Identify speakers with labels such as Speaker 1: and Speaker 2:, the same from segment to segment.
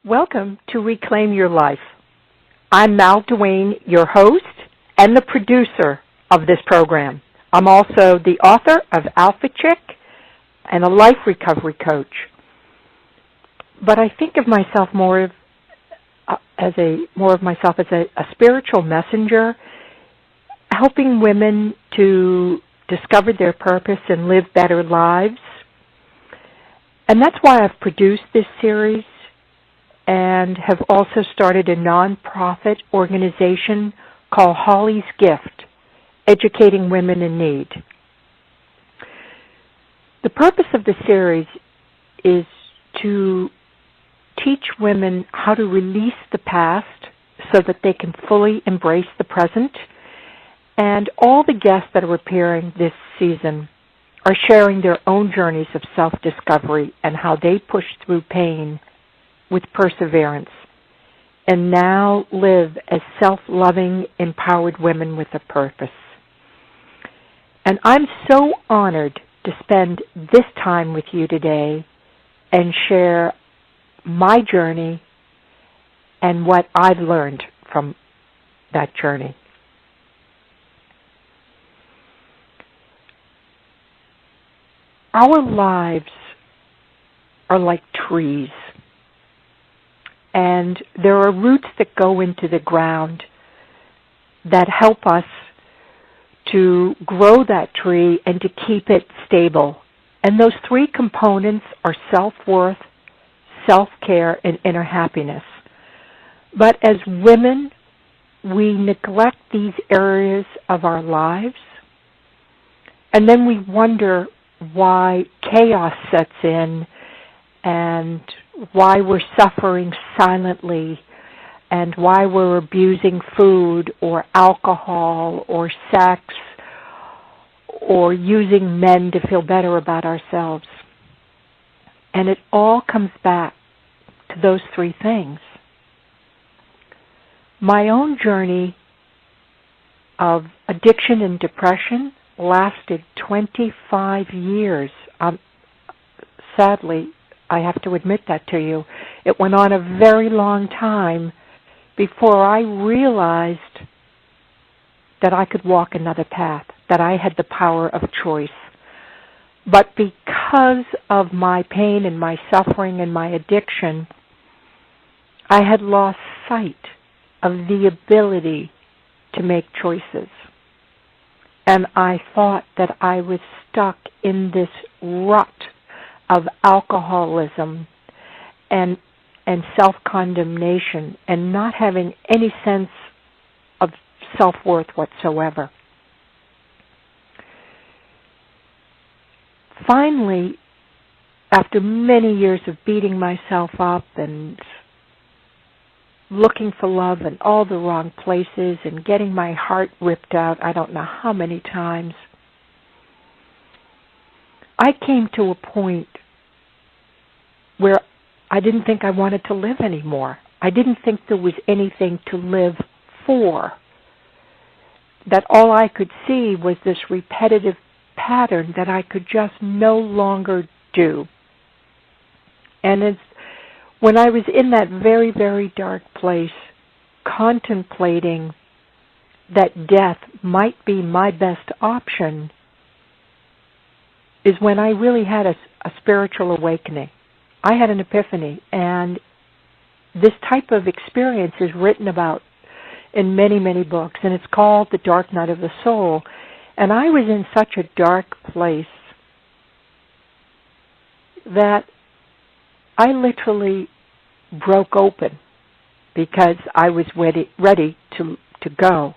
Speaker 1: Welcome to Reclaim Your Life. I'm Mal Duane, your host and the producer of this program. I'm also the author of Alpha Chick and a life recovery coach. But I think of myself more as a spiritual messenger, helping women to discover their purpose and live better lives. And that's why I've produced this series and have also started a nonprofit organization called Holly's Gift, educating women in need. The purpose of the series is to teach women how to release the past so that they can fully embrace the present. And all the guests that are appearing this season are sharing their own journeys of self-discovery and how they pushed through pain with perseverance and now live as self-loving, empowered women with a purpose. And I'm so honored to spend this time with you today and share my journey and what I've learned from that journey. Our lives are like trees, and there are roots that go into the ground that help us to grow that tree and to keep it stable. And those three components are self-worth, self-care, and inner happiness. But as women, we neglect these areas of our lives, and then we wonder why chaos sets in and why we're suffering silently and why we're abusing food or alcohol or sex or using men to feel better about ourselves. And it all comes back to those three things. My own journey of addiction and depression lasted 25 years. Sadly, I have to admit that to you. It went on a very long time before I realized that I could walk another path, that I had the power of choice. But because of my pain and my suffering and my addiction, I had lost sight of the ability to make choices. And I thought that I was stuck in this rut of alcoholism and self-condemnation and not having any sense of self-worth whatsoever. Finally, after many years of beating myself up and looking for love in all the wrong places and getting my heart ripped out I don't know how many times, I came to a point where I didn't think I wanted to live anymore. I didn't think there was anything to live for. That all I could see was this repetitive pattern that I could just no longer do. And when I was in that very, very dark place, contemplating that death might be my best option, is when I really had a spiritual awakening. I had an epiphany, and this type of experience is written about in many, many books, and it's called The Dark Night of the Soul. And I was in such a dark place that I literally broke open because I was ready to go.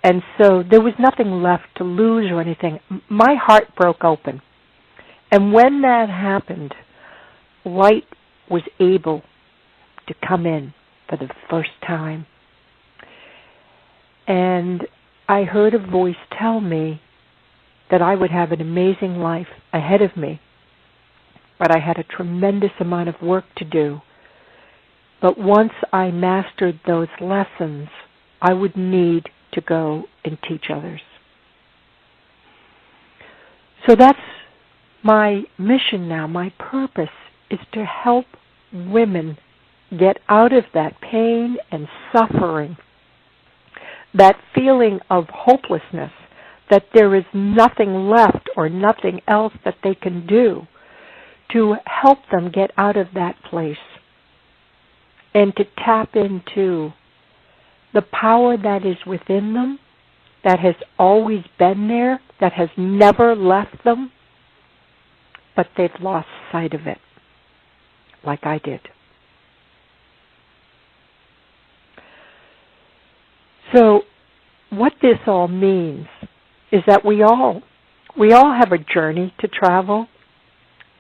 Speaker 1: And so there was nothing left to lose or anything. My heart broke open. And when that happened, light was able to come in for the first time. And I heard a voice tell me that I would have an amazing life ahead of me, but I had a tremendous amount of work to do. But once I mastered those lessons, I would need to go and teach others. So that's my mission now. My purpose is to help women get out of that pain and suffering, that feeling of hopelessness, that there is nothing left or nothing else that they can do, to help them get out of that place and to tap into the power that is within them, that has always been there, that has never left them, but they've lost sight of it, like I did. So what this all means is that we all have a journey to travel,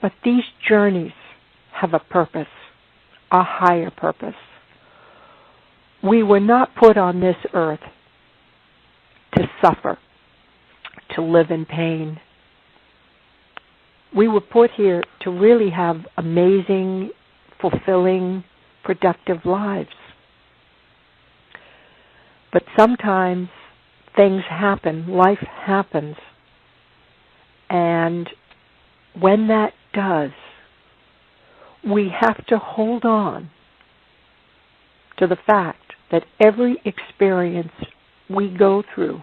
Speaker 1: but these journeys have a purpose, a higher purpose. We were not put on this earth to suffer, to live in pain. We were put here to really have amazing, fulfilling, productive lives. But sometimes things happen, life happens, and when that does, we have to hold on to the fact that every experience we go through,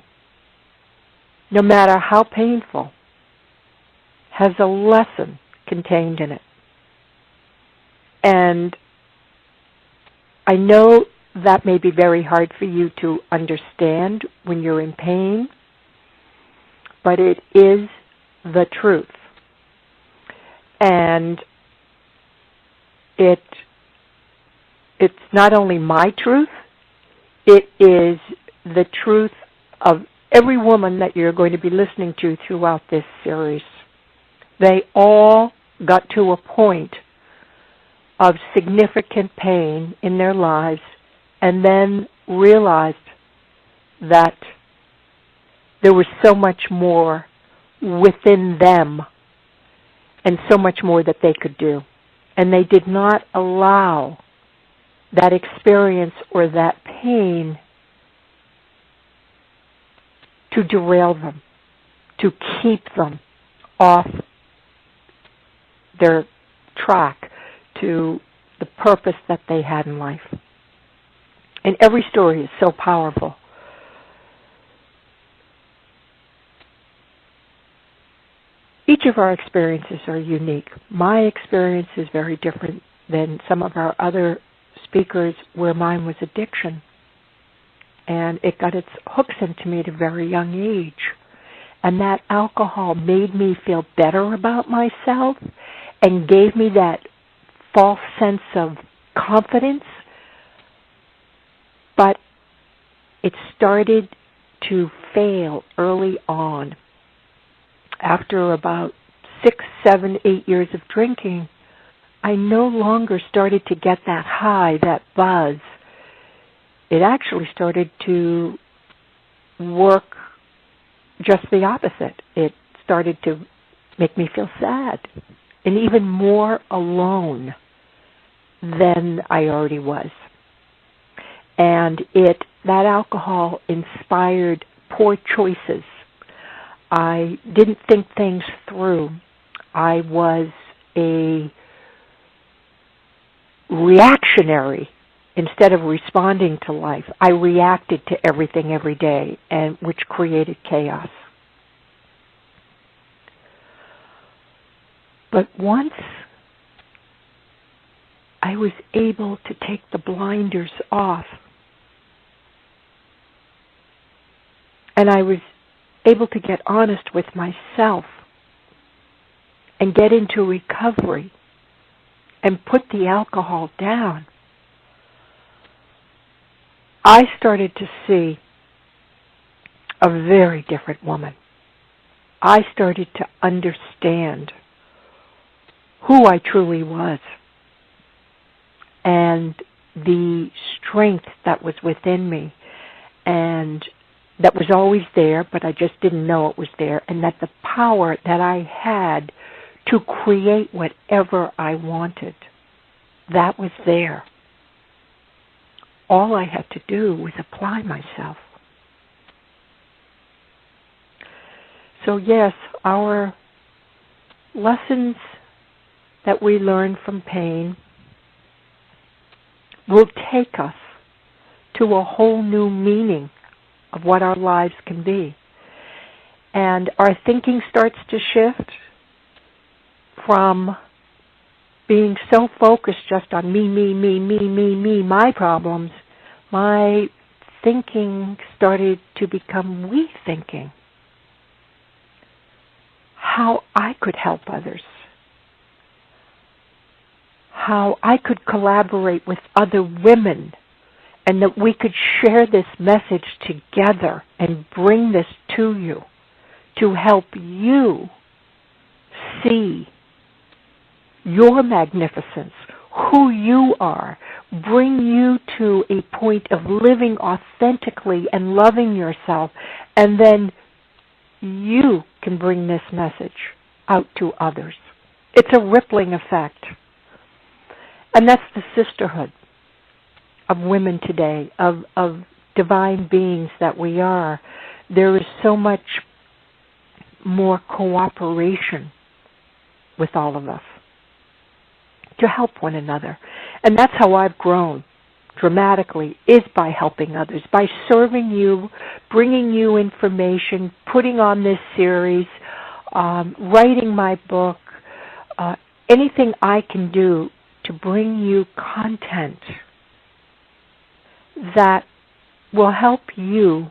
Speaker 1: no matter how painful, has a lesson contained in it. And I know that may be very hard for you to understand when you're in pain, but it is the truth. And it's not only my truth, it is the truth of every woman that you're going to be listening to throughout this series. They all got to a point of significant pain in their lives and then realized that there was so much more within them and so much more that they could do. And they did not allow that experience or that pain to derail them, to keep them off their track to the purpose that they had in life. And every story is so powerful. Each of our experiences are unique. My experience is very different than some of our other speakers, where mine was addiction. And it got its hooks into me at a very young age. And that alcohol made me feel better about myself and gave me that false sense of confidence. But it started to fail early on. After about 6, 7, 8 years of drinking, I no longer started to get that high, that buzz. It actually started to work just the opposite. It started to make me feel sad and even more alone than I already was. And that alcohol inspired poor choices. I didn't think things through. I was a reactionary instead of responding to life. I reacted to everything every day, and which created chaos. But once I was able to take the blinders off, and I was able to get honest with myself and get into recovery and put the alcohol down, I started to see a very different woman. I started to understand who I truly was and the strength that was within me, and that was always there, but I just didn't know it was there, and that the power that I had to create whatever I wanted, that was there. All I had to do was apply myself. So yes, our lessons that we learn from pain will take us to a whole new meaning of what our lives can be. And our thinking starts to shift from being so focused just on me, my problems. My thinking started to become we thinking. How I could help others. How I could collaborate with other women, and that we could share this message together and bring this to you to help you see your magnificence, who you are, bring you to a point of living authentically and loving yourself, and then you can bring this message out to others. It's a rippling effect. And that's the sisterhood of women today, of divine beings that we are. There is so much more cooperation with all of us to help one another. And that's how I've grown dramatically, is by helping others, by serving you, bringing you information, putting on this series, writing my book, anything I can do to bring you content that will help you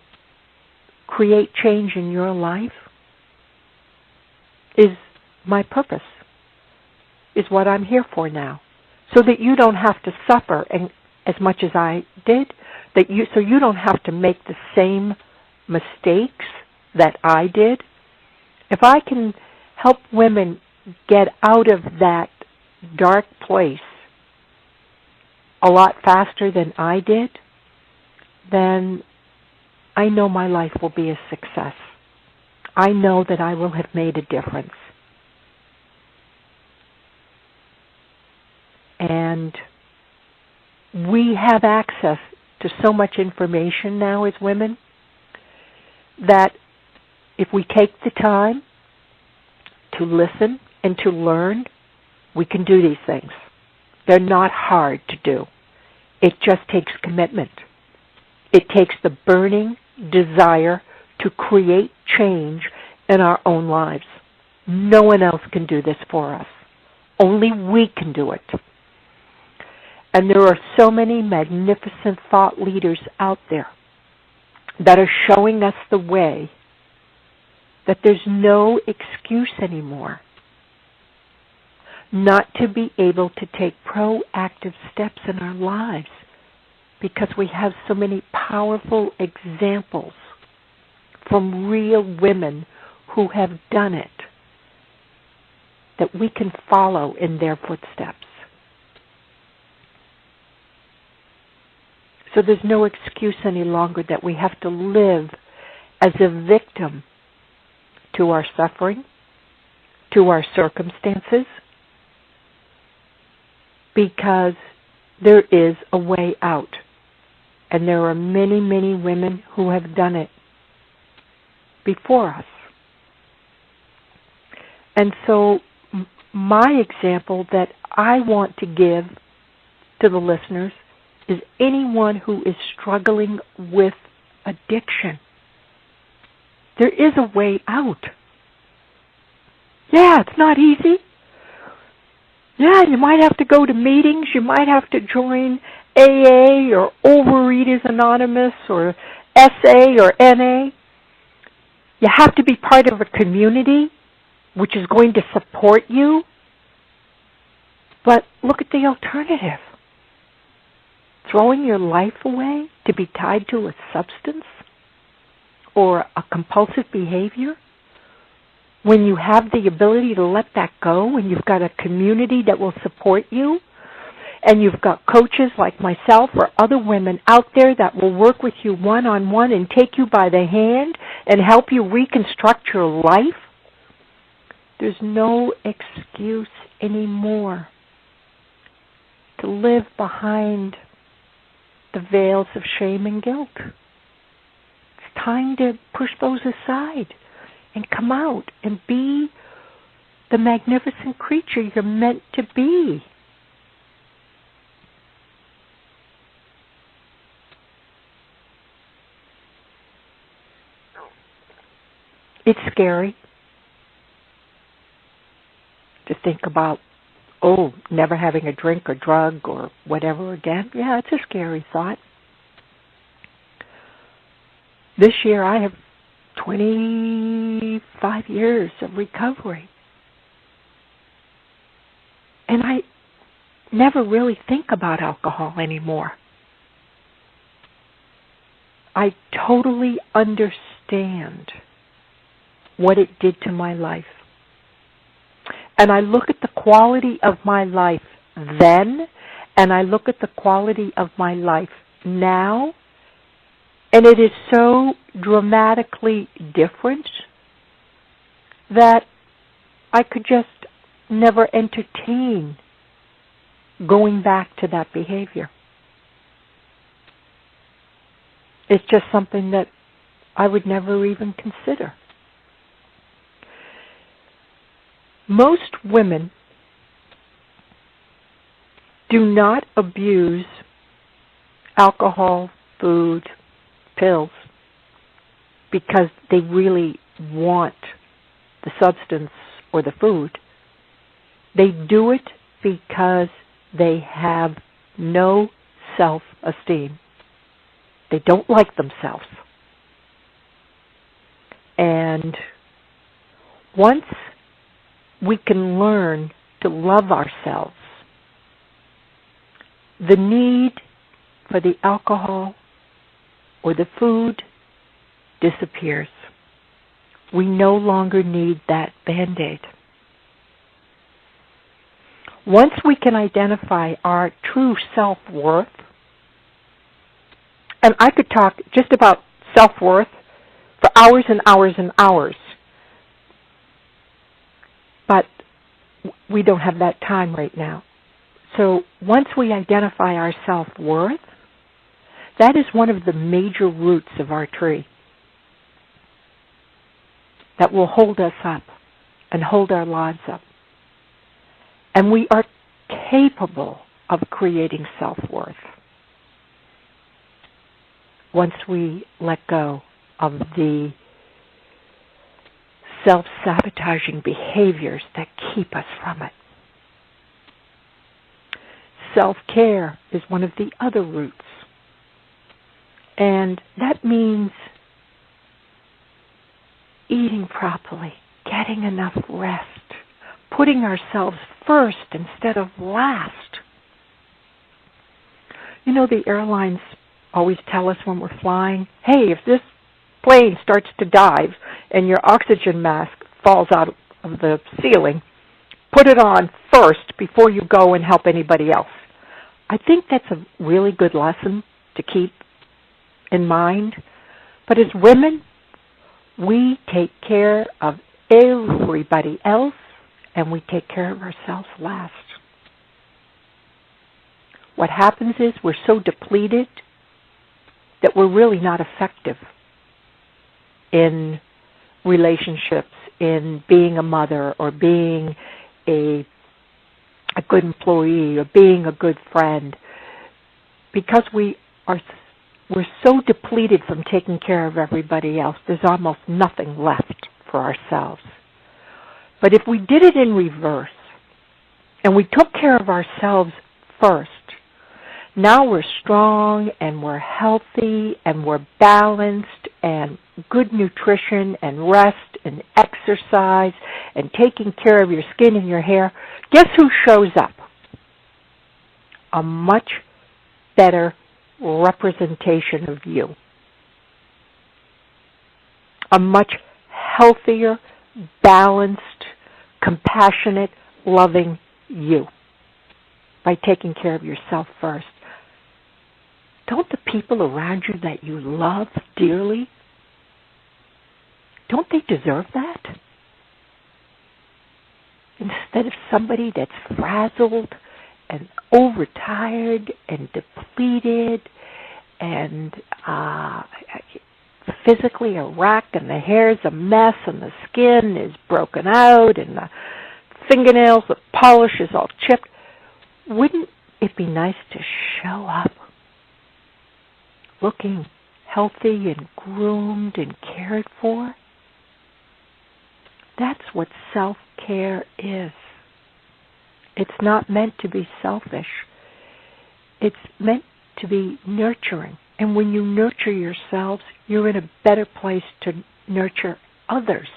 Speaker 1: create change in your life is my purpose, is what I'm here for now, so that you don't have to suffer as much as I did, so you don't have to make the same mistakes that I did. If I can help women get out of that dark place a lot faster than I did, then I know my life will be a success. I know that I will have made a difference. And we have access to so much information now as women that if we take the time to listen and to learn, we can do these things. They're not hard to do. It just takes commitment. It takes the burning desire to create change in our own lives. No one else can do this for us. Only we can do it. And there are so many magnificent thought leaders out there that are showing us the way, that there's no excuse anymore not to be able to take proactive steps in our lives, because we have so many powerful examples from real women who have done it that we can follow in their footsteps. So there's no excuse any longer that we have to live as a victim to our suffering, to our circumstances, because there is a way out. And there are many, many women who have done it before us. And so my example that I want to give to the listeners is anyone who is struggling with addiction. There is a way out. Yeah, it's not easy. Yeah, you might have to go to meetings. You might have to join AA or Overeaters Anonymous or SA or NA. You have to be part of a community which is going to support you. But look at the alternative. Throwing your life away to be tied to a substance or a compulsive behavior, when you have the ability to let that go, and you've got a community that will support you, and you've got coaches like myself or other women out there that will work with you one-on-one and take you by the hand and help you reconstruct your life, there's no excuse anymore to live behind the veils of shame and guilt. It's time to push those aside and come out and be the magnificent creature you're meant to be. It's scary to think about, never having a drink or drug or whatever again. Yeah, it's a scary thought. This year I have 25 years of recovery. And I never really think about alcohol anymore. I totally understand what it did to my life. And I look at the quality of my life then, and I look at the quality of my life now, and it is so dramatically different that I could just never entertain going back to that behavior. It's just something that I would never even consider. Most women do not abuse alcohol, food, pills because they really want the substance or the food. They do it because they have no self-esteem. They don't like themselves. And once we can learn to love ourselves, the need for the alcohol or the food disappears. We no longer need that Band-Aid. Once we can identify our true self-worth, and I could talk just about self-worth for hours and hours and hours, but we don't have that time right now. So once we identify our self-worth, that is one of the major roots of our tree that will hold us up and hold our lives up. And we are capable of creating self-worth once we let go of the self-sabotaging behaviors that keep us from it. Self-care is one of the other roots. And that means eating properly, getting enough rest, putting ourselves first instead of last. You know, the airlines always tell us when we're flying, hey, if this plane starts to dive and your oxygen mask falls out of the ceiling, put it on first before you go and help anybody else. I think that's a really good lesson to keep in mind. But as women, we take care of everybody else and we take care of ourselves last. What happens is we're so depleted that we're really not effective in relationships, in being a mother or being a good employee or being a good friend, because we're so depleted from taking care of everybody else. There's almost nothing left for ourselves. But if we did it in reverse and we took care of ourselves first, now we're strong and we're healthy and we're balanced and good nutrition and rest and exercise and taking care of your skin and your hair. Guess who shows up? A much better representation of you. A much healthier, balanced, compassionate, loving you by taking care of yourself first. Don't the people around you that you love dearly, don't they deserve that? Instead of somebody that's frazzled and overtired and depleted and physically a wreck, and the hair's a mess and the skin is broken out and the fingernails, the polish is all chipped. Wouldn't it be nice to show up looking healthy and groomed and cared for? That's what self-care is. It's not meant to be selfish. It's meant to be nurturing. And when you nurture yourselves, you're in a better place to nurture others.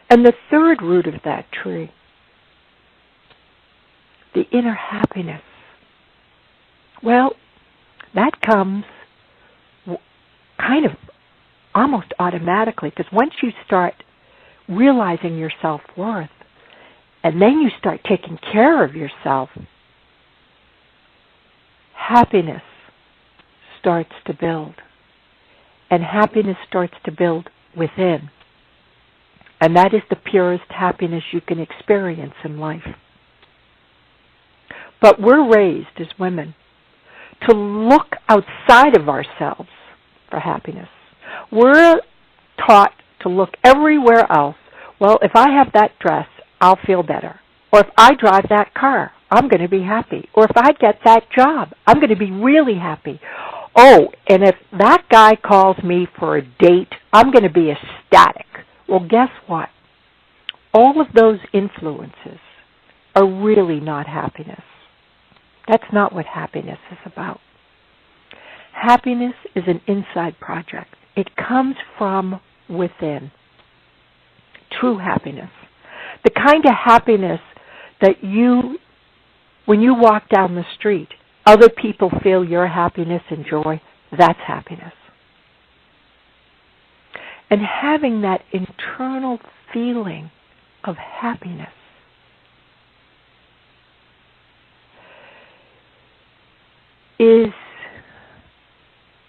Speaker 1: And the third root of that tree, the inner happiness, well, that comes kind of almost automatically, because once you start realizing your self-worth, and then you start taking care of yourself, happiness starts to build. And happiness starts to build within. And that is the purest happiness you can experience in life. But we're raised as women to look outside of ourselves for happiness. We're taught to look everywhere else. Well, if I have that dress, I'll feel better. Or if I drive that car, I'm going to be happy. Or if I get that job, I'm going to be really happy. Oh, and if that guy calls me for a date, I'm going to be ecstatic. Well, guess what? All of those influences are really not happiness. That's not what happiness is about. Happiness is an inside project. It comes from within. True happiness. The kind of happiness that when you walk down the street, other people feel your happiness and joy. That's happiness. And having that internal feeling of happiness is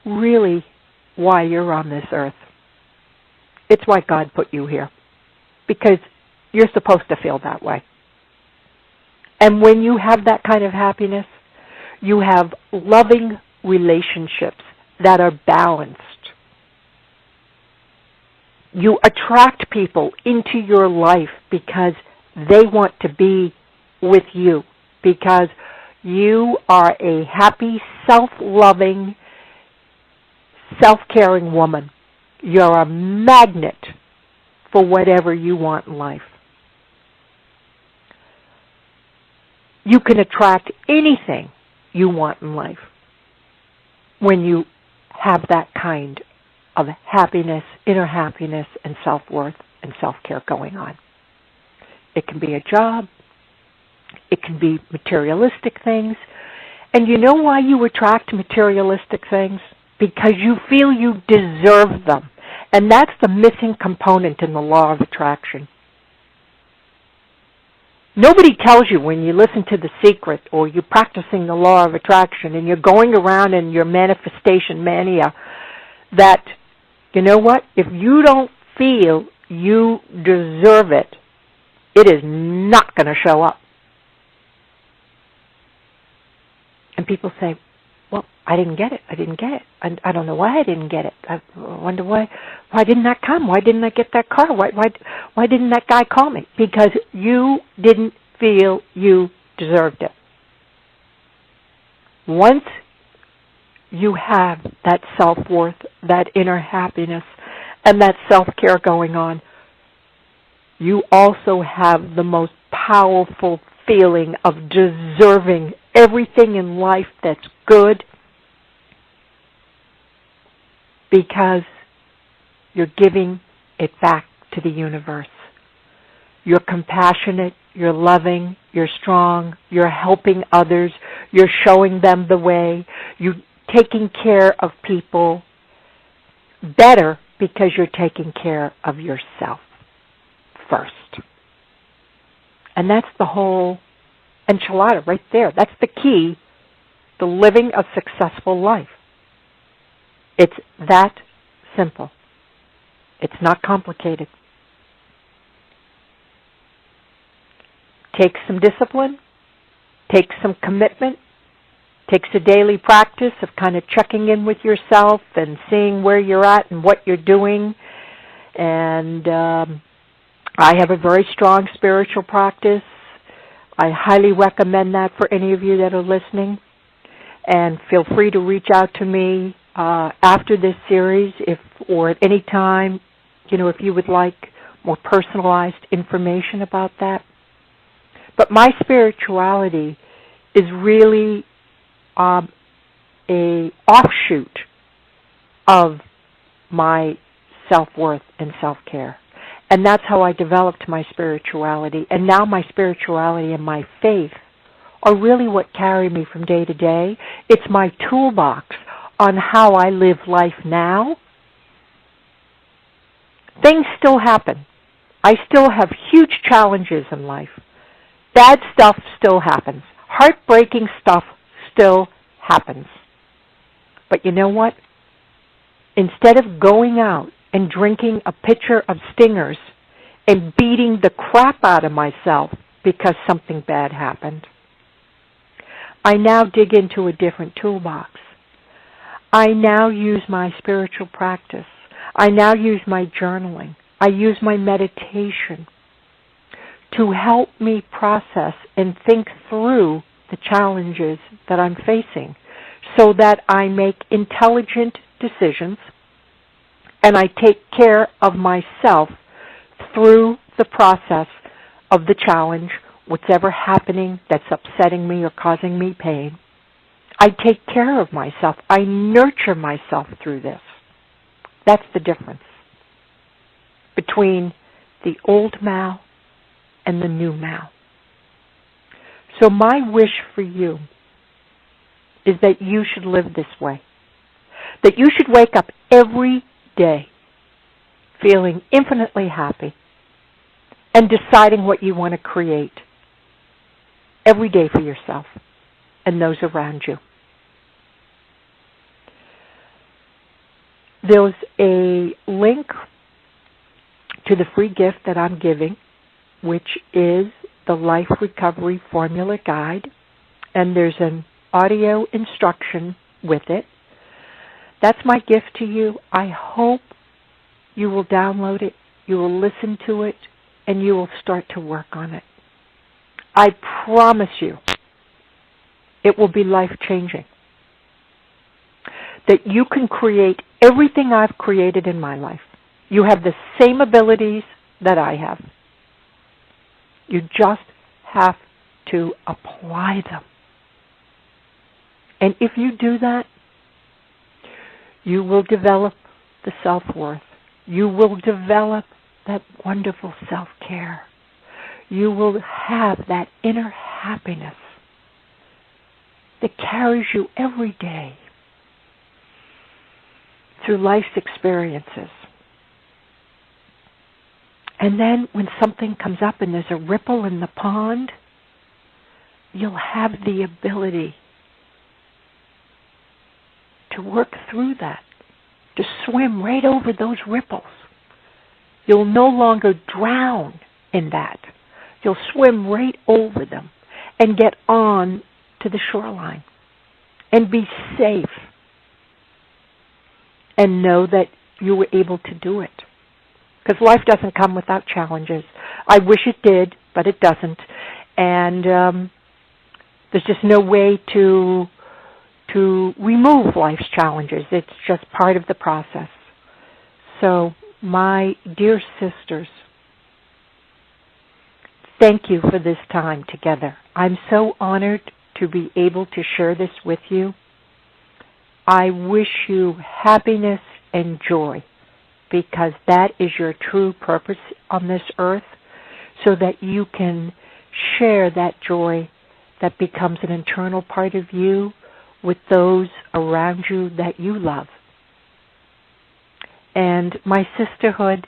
Speaker 1: really why you're on this earth. It's why God put you here. Because you're supposed to feel that way. And when you have that kind of happiness, you have loving relationships that are balanced. You attract people into your life because they want to be with you, because you are a happy, self-loving, self-caring woman. You're a magnet for whatever you want in life. You can attract anything you want in life when you have that kind of happiness, inner happiness, and self-worth and self-care going on. It can be a job. It can be materialistic things. And you know why you attract materialistic things? Because you feel you deserve them. And that's the missing component in the law of attraction. Nobody tells you when you listen to The Secret or you're practicing the law of attraction and you're going around in your manifestation mania that, you know what, if you don't feel you deserve it, it is not going to show up. And people say, well, I didn't get it. I don't know why I didn't get it. I wonder why didn't that come? Why didn't I get that car? Why didn't that guy call me? Because you didn't feel you deserved it. Once you have that self-worth, that inner happiness, and that self-care going on, you also have the most powerful feeling of deserving everything in life that's good, because you're giving it back to the universe. You're compassionate, you're loving, you're strong, you're helping others, you're showing them the way, you're taking care of people better because you're taking care of yourself first. And that's the whole enchilada right there. That's the key to living a successful life. It's that simple. It's not complicated. Takes some discipline, takes some commitment, takes a daily practice of kind of checking in with yourself and seeing where you're at and what you're doing. And I have a very strong spiritual practice. I highly recommend that for any of you that are listening. And feel free to reach out to me after this series or at any time if you would like more personalized information about that. But my spirituality is really a offshoot of my self-worth and self-care. And that's how I developed my spirituality. And now my spirituality and my faith are really what carry me from day to day. It's my toolbox on how I live life now. Things still happen. I still have huge challenges in life. Bad stuff still happens. Heartbreaking stuff still happens. But you know what? Instead of going out and drinking a pitcher of Stingers and beating the crap out of myself because something bad happened, I now dig into a different toolbox. I now use my spiritual practice. I now use my journaling. I use my meditation to help me process and think through the challenges that I'm facing so that I make intelligent decisions and I take care of myself through the process of the challenge, whatever happening that's upsetting me or causing me pain. I take care of myself. I nurture myself through this. That's the difference between the old Mal and the new Mal. So my wish for you is that you should live this way. That you should wake up every day feeling infinitely happy and deciding what you want to create every day for yourself and those around you. There's a link to the free gift that I'm giving, which is the Life Recovery Formula Guide, and there's an audio instruction with it. That's my gift to you. I hope you will download it, you will listen to it, and you will start to work on it. I promise you it will be life-changing. That you can create everything I've created in my life. You have the same abilities that I have. You just have to apply them. And if you do that, you will develop the self-worth. You will develop that wonderful self-care. You will have that inner happiness that carries you every day through life's experiences. And then when something comes up and there's a ripple in the pond, you'll have the ability to work through that, to swim right over those ripples. You'll no longer drown in that. You'll swim right over them and get on to the shoreline and be safe and know that you were able to do it. Because life doesn't come without challenges. I wish it did, but it doesn't. And there's just no way to remove life's challenges. It's just part of the process. So, my dear sisters, thank you for this time together. I'm so honored to be able to share this with you. I wish you happiness and joy, because that is your true purpose on this earth, so that you can share that joy that becomes an internal part of you with those around you that you love. And my sisterhood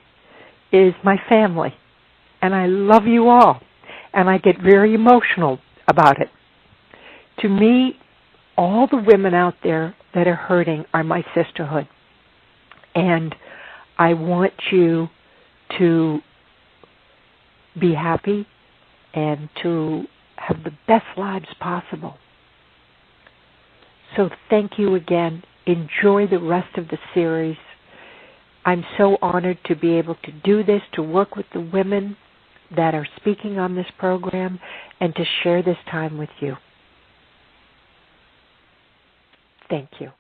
Speaker 1: is my family, and I love you all, and I get very emotional about it. To me, all the women out there that are hurting are my sisterhood, and I want you to be happy and to have the best lives possible. So thank you again. Enjoy the rest of the series. I'm so honored to be able to do this, to work with the women that are speaking on this program, and to share this time with you. Thank you.